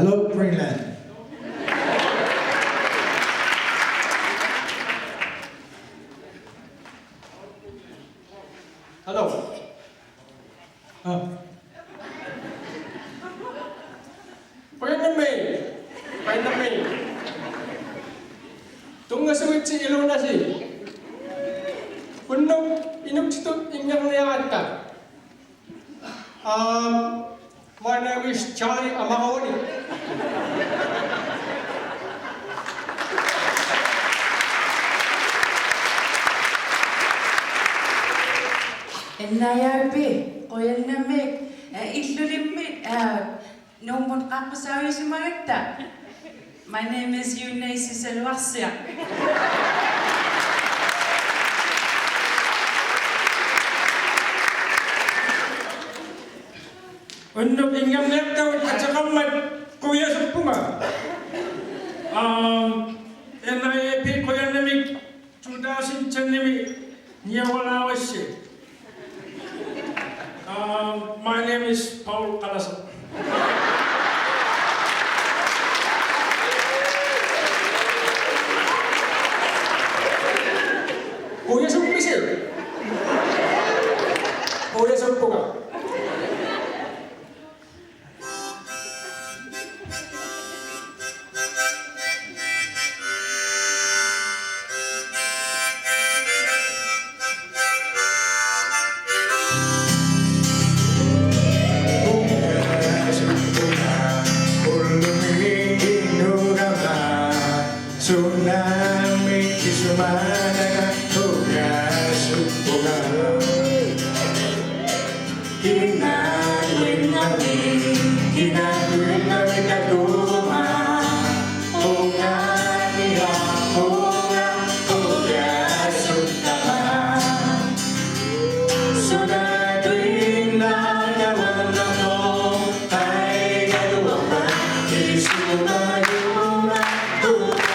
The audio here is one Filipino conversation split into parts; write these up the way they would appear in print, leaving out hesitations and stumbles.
Hello, Greenland. Hello. Painamay. Tunga suwitsi ilunasi. Punong inukchitut inyang niyata. My name is Charlie Amahoni. Ennayapi, koyanamik, itlulimit, nomon kapasawi sumayagta. My name is Eunice Selvasia. Untuk ingam nepta kacakamat kuya supunga. NIAP kuya namik sudah sinchan nimi nyawala wasi. My name is Paul Kalasa. Kuya supisir. Kuya supunga. Tsunami kisumana toga supoga Kinaduin nami kaduma Toga niya toga sutama Sudaduin na gawan ako ay galuwa pa Isumayuma toga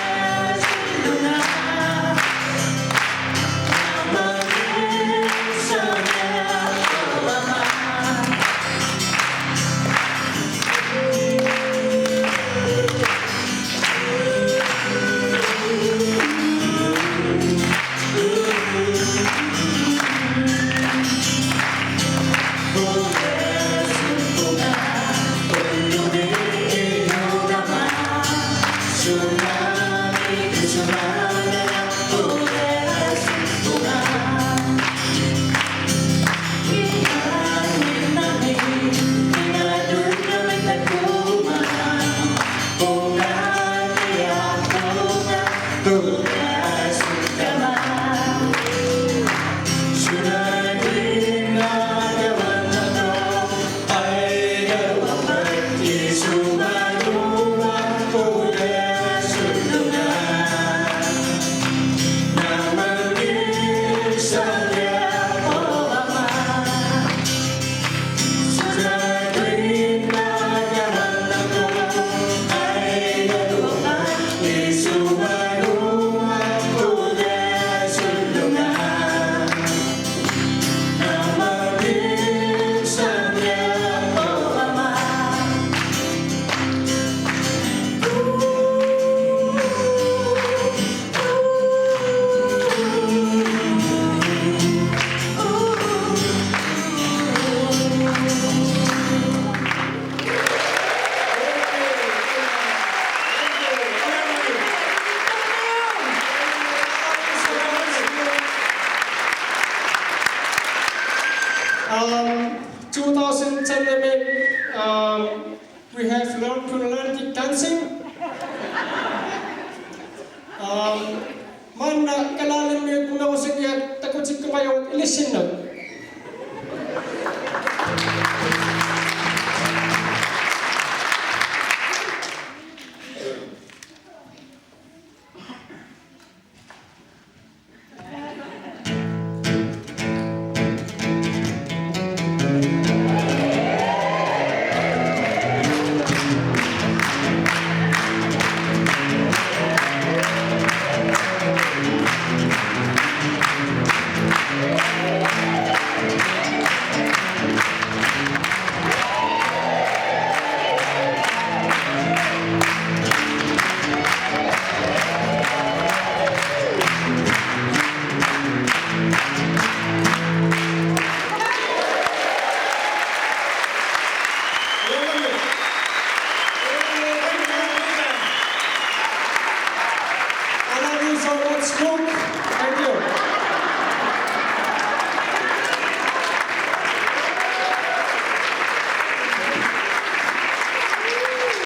We have learned to learn the dancing. Man kalalim niyo kung ako sige takot si kumayo ilisin na.